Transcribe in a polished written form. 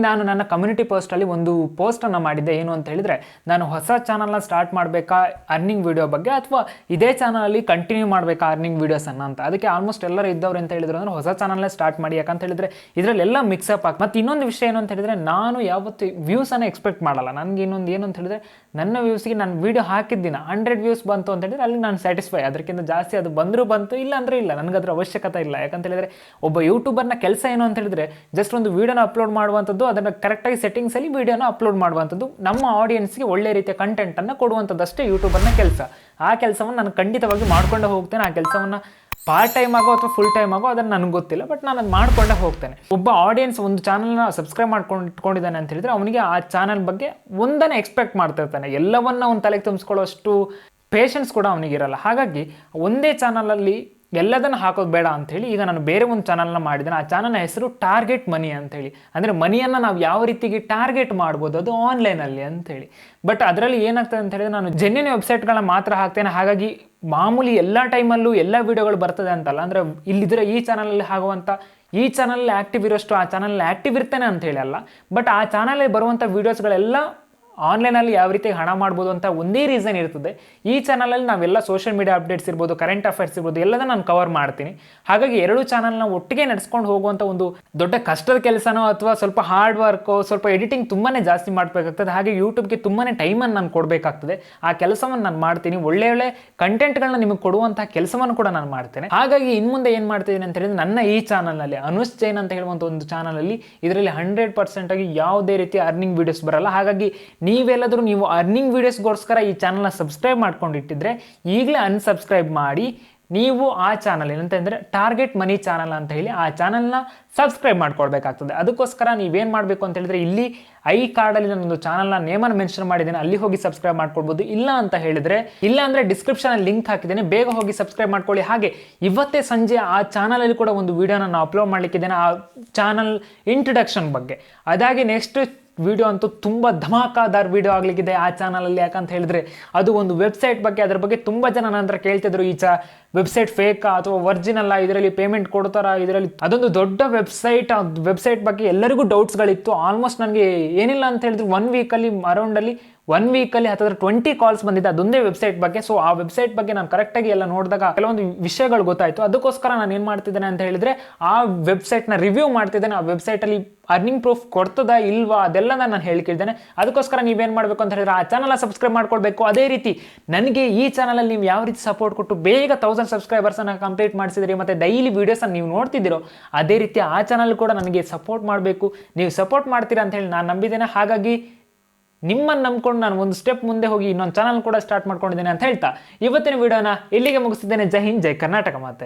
ನಾನು ನನ್ನ ಕಮ್ಯುನಿಟಿ ಪೋಸ್ಟಲ್ಲಿ ಒಂದು ಪೋಸ್ಟನ್ನು ಮಾಡಿದ್ದೆ. ಏನು ಅಂತ ಹೇಳಿದರೆ, ನಾನು ಹೊಸ ಚಾನಲ್ನ ಸ್ಟಾರ್ಟ್ ಮಾಡಬೇಕಾ ಅರ್ನಿಂಗ್ ವೀಡಿಯೋ ಬಗ್ಗೆ, ಅಥವಾ ಇದೇ ಚಾನಲಲ್ಲಿ ಕಂಟಿನ್ಯೂ ಮಾಡಬೇಕಾ ಅರ್ನಿಂಗ್ ವೀಡಿಯೋಸನ್ನು ಅಂತ. ಅದಕ್ಕೆ ಆಲ್ಮೋಸ್ಟ್ ಎಲ್ಲರೂ ಇದ್ದವ್ರು ಅಂತ ಹೇಳಿದ್ರು ಅಂದರೆ ಹೊಸ ಚಾನಲ್ನೇ ಸ್ಟಾರ್ಟ್ ಮಾಡಿ, ಯಾಕಂತ ಹೇಳಿದರೆ ಇದರಲ್ಲೆಲ್ಲ ಮಿಕ್ಸಪ್ ಆಗಿ. ಮತ್ತು ಇನ್ನೊಂದು ವಿಷಯ ಏನು ಅಂತ ಹೇಳಿದರೆ, ನಾನು ಯಾವತ್ತು ವ್ಯೂಸನ್ನು ಎಕ್ಸ್ಪೆಕ್ಟ್ ಮಾಡಲ್ಲ. ನನಗೆ ಇನ್ನೊಂದು ಏನು ಅಂತ ಹೇಳಿದರೆ, ನನ್ನ ವ್ಯೂಸ್ಗೆ ನಾನು ವೀಡಿಯೋ ಹಾಕಿದ್ದಿನ 100 ವ್ಯೂಸ್ ಬಂತು ಅಂತ ಹೇಳಿದರೆ ಅಲ್ಲಿ ನಾನು ಸ್ಯಾಟಿಸ್ಫೈ. ಅದಕ್ಕಿಂತ ಜಾಸ್ತಿ ಅದು ಬಂದರೂ ಬಂತು, ಇಲ್ಲ ಅಂದರೆ ಇಲ್ಲ, ನನಗದ್ರ ಅವಶ್ಯಕತೆ ಇಲ್ಲ. ಯಾಕಂತ ಹೇಳಿದರೆ ಒಬ್ಬ ಯೂಟ್ಯೂಬರ್ನ ಕೆಲಸ ಏನು ಅಂತ ಹೇಳಿದರೆ, ಜಸ್ಟ್ ಒಂದು ವೀಡಿಯೋನ ಅಪ್ಲೋಡ್ ಮಾಡುವಂಥದ್ದು, ಅದನ್ನು ಕರೆಕ್ಟಾಗಿ ಸೆಟ್ಟಿಂಗ್ಸಲ್ಲಿ ವೀಡಿಯೋನ ಅಪ್ಲೋಡ್ ಮಾಡುವಂಥದ್ದು, ನಮ್ಮ ಆಡಿಯನ್ಸ್ಗೆ ಒಳ್ಳೆ ರೀತಿಯ ಕಂಟೆಂಟನ್ನು ಕೊಡುವಂಥದ್ದಷ್ಟೇ ಯೂಟ್ಯೂಬರ್ನ ಕೆಲಸ. ಆ ಕೆಲಸವನ್ನು ನಾನು ಖಂಡಿತವಾಗಿ ಮಾಡ್ಕೊಂಡೇ ಹೋಗ್ತೇನೆ. ಆ ಕೆಲಸವನ್ನು ಪಾರ್ಟ್ ಟೈಮ್ ಆಗೋ ಅಥವಾ ಫುಲ್ ಟೈಮ್ ಆಗೋ ಅದನ್ನು ನನಗೆ ಗೊತ್ತಿಲ್ಲ, ಬಟ್ ನಾನು ಅದು ಮಾಡ್ಕೊಂಡೇ ಹೋಗ್ತೇನೆ. ಒಬ್ಬ ಆಡಿಯನ್ಸ್ ಒಂದು ಚಾನಲ್ನ ಸಬ್ಸ್ಕ್ರೈಬ್ ಇಟ್ಕೊಂಡಿದ್ದಾನೆ ಅಂತ ಹೇಳಿದರೆ, ಅವನಿಗೆ ಆ ಚಾನಲ್ ಬಗ್ಗೆ ಒಂದನ್ನು ಎಕ್ಸ್ಪೆಕ್ಟ್ ಮಾಡ್ತಿರ್ತಾನೆ. ಎಲ್ಲವನ್ನ ಅವ್ನು ತಲೆಗೆ ತುಂಬಿಸ್ಕೊಳ್ಳೋಷ್ಟು ಪೇಷನ್ಸ್ ಕೂಡ ಅವನಿಗಿರಲ್ಲ. ಹಾಗಾಗಿ ಒಂದೇ ಚಾನಲಲ್ಲಿ ಎಲ್ಲದನ್ನು ಹಾಕೋದು ಬೇಡ ಅಂಥೇಳಿ ಈಗ ನಾನು ಬೇರೆ ಒಂದು ಚಾನಲ್ನ ಮಾಡಿದ್ದೇನೆ. ಆ ಚಾನಲ್ನ ಹೆಸರು ಟಾರ್ಗೆಟ್ ಮನಿ ಅಂಥೇಳಿ. ಅಂದರೆ ಮನಿಯನ್ನು ನಾವು ಯಾವ ರೀತಿಗೆ ಟಾರ್ಗೆಟ್ ಮಾಡ್ಬೋದು ಅದು ಆನ್ಲೈನಲ್ಲಿ ಅಂಥೇಳಿ. ಬಟ್ ಅದರಲ್ಲಿ ಏನಾಗ್ತದೆ ಅಂತ ಹೇಳಿದ್ರೆ, ನಾನು ಜೆನ್ಯೂನ್ ವೆಬ್ಸೈಟ್ಗಳನ್ನ ಮಾತ್ರ ಹಾಕ್ತೇನೆ. ಹಾಗಾಗಿ ಮಾಮೂಲಿ ಎಲ್ಲ ಟೈಮಲ್ಲೂ ಎಲ್ಲ ವೀಡಿಯೋಗಳು ಬರ್ತದೆ ಅಂತಲ್ಲ. ಅಂದರೆ ಇಲ್ಲಿದ್ರೆ ಈ ಚಾನಲಲ್ಲಿ ಆಗುವಂಥ, ಈ ಚಾನಲಲ್ಲಿ ಆ್ಯಕ್ಟಿವ್ ಇರೋಷ್ಟು ಆ ಚಾನಲಲ್ಲಿ ಆ್ಯಕ್ಟಿವ್ ಇರ್ತೇನೆ ಅಂಥೇಳಿ ಅಲ್ಲ. ಬಟ್ ಆ ಚಾನಲಲ್ಲಿ ಬರುವಂಥ ವೀಡಿಯೋಸ್ಗಳೆಲ್ಲ ಆನ್ಲೈನಲ್ಲಿ ಯಾವ ರೀತಿ ಹಣ ಮಾಡ್ಬೋದು ಅಂತ ಒಂದೇ ರೀಸನ್ ಇರ್ತದೆ. ಈ ಚಾನಲಲ್ಲಿ ನಾವೆಲ್ಲ ಸೋಷಿಯಲ್ ಮೀಡಿಯಾ ಅಪ್ಡೇಟ್ಸ್ ಇರ್ಬೋದು, ಕರೆಂಟ್ ಅಫೇರ್ಸ್ ಇರ್ಬೋದು, ಎಲ್ಲದನ್ನು ನಾನು ಕವರ್ ಮಾಡ್ತೀನಿ. ಹಾಗಾಗಿ ಎರಡು ಚಾನಲ್ನ ಒಟ್ಟಿಗೆ ನಡೆಸ್ಕೊಂಡು ಹೋಗುವಂಥ ಒಂದು ದೊಡ್ಡ ಕಷ್ಟದ ಕೆಲಸನೋ ಅಥವಾ ಸ್ವಲ್ಪ ಹಾರ್ಡ್ ವರ್ಕೋ, ಸ್ವಲ್ಪ ಎಡಿಟಿಂಗ್ ತುಂಬಾ ಜಾಸ್ತಿ ಮಾಡಬೇಕಾಗ್ತದೆ. ಹಾಗೆ ಯೂಟ್ಯೂಬ್ಗೆ ತುಂಬಾ ಟೈಮನ್ನು ನಾನು ಕೊಡಬೇಕಾಗ್ತದೆ. ಆ ಕೆಲಸವನ್ನು ನಾನು ಮಾಡ್ತೀನಿ. ಒಳ್ಳೆ ಒಳ್ಳೆ ಕಂಟೆಂಟ್ಗಳನ್ನ ನಿಮಗೆ ಕೊಡುವಂಥ ಕೆಲಸವನ್ನು ಕೂಡ ನಾನು ಮಾಡ್ತೇನೆ. ಹಾಗಾಗಿ ಇನ್ನು ಮುಂದೆ ಏನು ಮಾಡ್ತಿದ್ದೀನಿ ಅಂತ ಹೇಳಿದ್ರೆ, ನನ್ನ ಈ ಚಾನಲ್ನಲ್ಲಿ ಅನುಷ್ ಜೈನ್ ಅಂತ ಹೇಳುವಂಥ ಒಂದು ಚಾನಲಲ್ಲಿ ಇದರಲ್ಲಿ 100% ಆಗಿ ಯಾವುದೇ ರೀತಿಯ ಅರ್ನಿಂಗ್ ವೀಡಿಯೋಸ್ ಬರಲ್ಲ. ಹಾಗಾಗಿ ನೀವೆಲ್ಲಾದರೂ ನೀವು ಅರ್ನಿಂಗ್ ವೀಡಿಯೋಸ್ಗೋಸ್ಕರ ಈ ಚಾನಲ್ನ ಸಬ್ಸ್ಕ್ರೈಬ್ ಮಾಡ್ಕೊಂಡಿಟ್ಟಿದ್ರೆ ಈಗಲೇ ಅನ್ಸಬ್ಸ್ಕ್ರೈಬ್ ಮಾಡಿ ನೀವು ಆ ಚಾನಲ್ ಏನಂತಂದರೆ ಟಾರ್ಗೆಟ್ ಮನಿ ಚಾನಲ್ ಅಂತ ಹೇಳಿ ಆ ಚಾನಲ್ನ ಸಬ್ಸ್ಕ್ರೈಬ್ ಮಾಡ್ಕೊಳ್ಬೇಕಾಗ್ತದೆ. ಅದಕ್ಕೋಸ್ಕರ ನೀವೇನು ಮಾಡಬೇಕು ಅಂತ ಹೇಳಿದ್ರೆ, ಇಲ್ಲಿ ಐ ಕಾರ್ಡಲ್ಲಿ ನಾನೊಂದು ಚಾನಲ್ನ ನೇಮನ್ನು ಮೆನ್ಷನ್ ಮಾಡಿದ್ದೇನೆ, ಅಲ್ಲಿ ಹೋಗಿ ಸಬ್ಸ್ಕ್ರೈಬ್ ಮಾಡ್ಕೊಳ್ಬೋದು. ಇಲ್ಲ ಅಂತ ಹೇಳಿದರೆ, ಇಲ್ಲ ಅಂದರೆ ಡಿಸ್ಕ್ರಿಪ್ಷನಲ್ಲಿ ಲಿಂಕ್ ಹಾಕಿದ್ದೇನೆ, ಬೇಗ ಹೋಗಿ ಸಬ್ಸ್ಕ್ರೈಬ್ ಮಾಡ್ಕೊಳ್ಳಿ. ಹಾಗೆ ಇವತ್ತೇ ಸಂಜೆ ಆ ಚಾನಲಲ್ಲಿ ಕೂಡ ಒಂದು ವೀಡಿಯೋನ ನಾನು ಅಪ್ಲೋಡ್ ಮಾಡಲಿಕ್ಕಿದ್ದೇನೆ, ಆ ಚಾನಲ್ ಇಂಟ್ರಡಕ್ಷನ್ ಬಗ್ಗೆ. ಅದಾಗಿ ನೆಕ್ಸ್ಟ್ ವಿಡಿಯೋ ಅಂತೂ ತುಂಬ ಧಮಾಕಾದಾರ್ ವಿಡಿಯೋ ಆಗಲಿಕ್ಕಿದೆ ಆ ಚಾನಲಲ್ಲಿ. ಯಾಕಂತ ಹೇಳಿದ್ರೆ ಅದು ಒಂದು ವೆಬ್ಸೈಟ್ ಬಗ್ಗೆ, ಅದರ ಬಗ್ಗೆ ತುಂಬ ಜನ ನಂತರ ಕೇಳ್ತಿದ್ರು, ಈ ವೆಬ್ಸೈಟ್ ಫೇಕಾ ಅಥವಾ ಒರಿಜಿನಲ್ಲ, ಇದರಲ್ಲಿ ಪೇಮೆಂಟ್ ಕೊಡ್ತಾರಾ, ಇದರಲ್ಲಿ ಅದೊಂದು ದೊಡ್ಡ ವೆಬ್ಸೈಟ್. ಆ ವೆಬ್ಸೈಟ್ ಬಗ್ಗೆ ಎಲ್ಲರಿಗೂ ಡೌಟ್ಸ್ಗಳಿತ್ತು. ಆಲ್ಮೋಸ್ಟ್ ನನಗೆ ಏನಿಲ್ಲ ಅಂತ ಹೇಳಿದ್ರು 1 ವೀಕಲ್ಲಿ ಅರೌಂಡಲ್ಲಿ 1 ವೀಕಲ್ಲಿ ಹತ್ತಿರ 20 ಕಾಲ್ಸ್ ಬಂದಿದೆ ಅದೊಂದೇ ವೆಬ್ಸೈಟ್ ಬಗ್ಗೆ. ಸೊ ಆ ವೆಬ್ಸೈಟ್ ಬಗ್ಗೆ ನಾನು ಕರೆಕ್ಟಾಗಿ ಎಲ್ಲ ನೋಡಿದಾಗ ಕೆಲವೊಂದು ವಿಷಯಗಳು ಗೊತ್ತಾಯಿತು. ಅದಕ್ಕೋಸ್ಕರ ನಾನು ಏನು ಮಾಡ್ತಿದ್ದೇನೆ ಅಂತ ಹೇಳಿದರೆ, ಆ ವೆಬ್ಸೈಟ್ನ ರಿವ್ಯೂ ಮಾಡ್ತಿದ್ದೇನೆ. ಆ ವೆಬ್ಸೈಟಲ್ಲಿ ಅರ್ನಿಂಗ್ ಪ್ರೂಫ್ ಕೊಡ್ತದಾ ಇಲ್ವಾ ಅದೆಲ್ಲ ನಾನು ಹೇಳಿಕಿದ್ದೇನೆ. ಅದಕ್ಕೋಸ್ಕರ ನೀವೇನು ಮಾಡಬೇಕು ಅಂತ ಹೇಳಿದ್ರೆ, ಆ ಚಾನಲ್ನ ಸಬ್ಸ್ಕ್ರೈಬ್ ಮಾಡ್ಕೊಳ್ಬೇಕು. ಅದೇ ರೀತಿ ನನಗೆ ಈ ಚಾನಲಲ್ಲಿ ನೀವು ಯಾವ ರೀತಿ ಸಪೋರ್ಟ್ ಕೊಟ್ಟು ಬೇಗ 1000 ಸಬ್ಸ್ಕ್ರೈಬರ್ಸನ್ನು ಕಂಪ್ಲೀಟ್ ಮಾಡಿಸಿದ್ರಿ ಮತ್ತು ಡೈಲಿ ವೀಡಿಯೋಸನ್ನು ನೀವು ನೋಡ್ತಿದ್ದೀರೋ, ಅದೇ ರೀತಿ ಆ ಚಾನಲ್ ಕೂಡ ನನಗೆ ಸಪೋರ್ಟ್ ಮಾಡಬೇಕು. ನೀವು ಸಪೋರ್ಟ್ ಮಾಡ್ತೀರಾ ಅಂತ ಹೇಳಿ ನಾನು ನಂಬಿದ್ದೇನೆ. ಹಾಗಾಗಿ ನಿಮ್ಮನ್ನು ನಂಬ್ಕೊಂಡು ನಾನು ಒಂದು ಸ್ಟೆಪ್ ಮುಂದೆ ಹೋಗಿ ಇನ್ನೊಂದು ಚಾನಲ್ ಕೂಡ ಸ್ಟಾರ್ಟ್ ಮಾಡ್ಕೊಂಡಿದ್ದೇನೆ ಅಂತ ಹೇಳ್ತಾ ಇವತ್ತಿನ ವಿಡಿಯೋನ ಇಲ್ಲಿಗೆ ಮುಗಿಸಿದ್ದೇನೆ. ಜೈ ಹಿಂದ್, ಜೈ ಕರ್ನಾಟಕ ಮಾತೆ.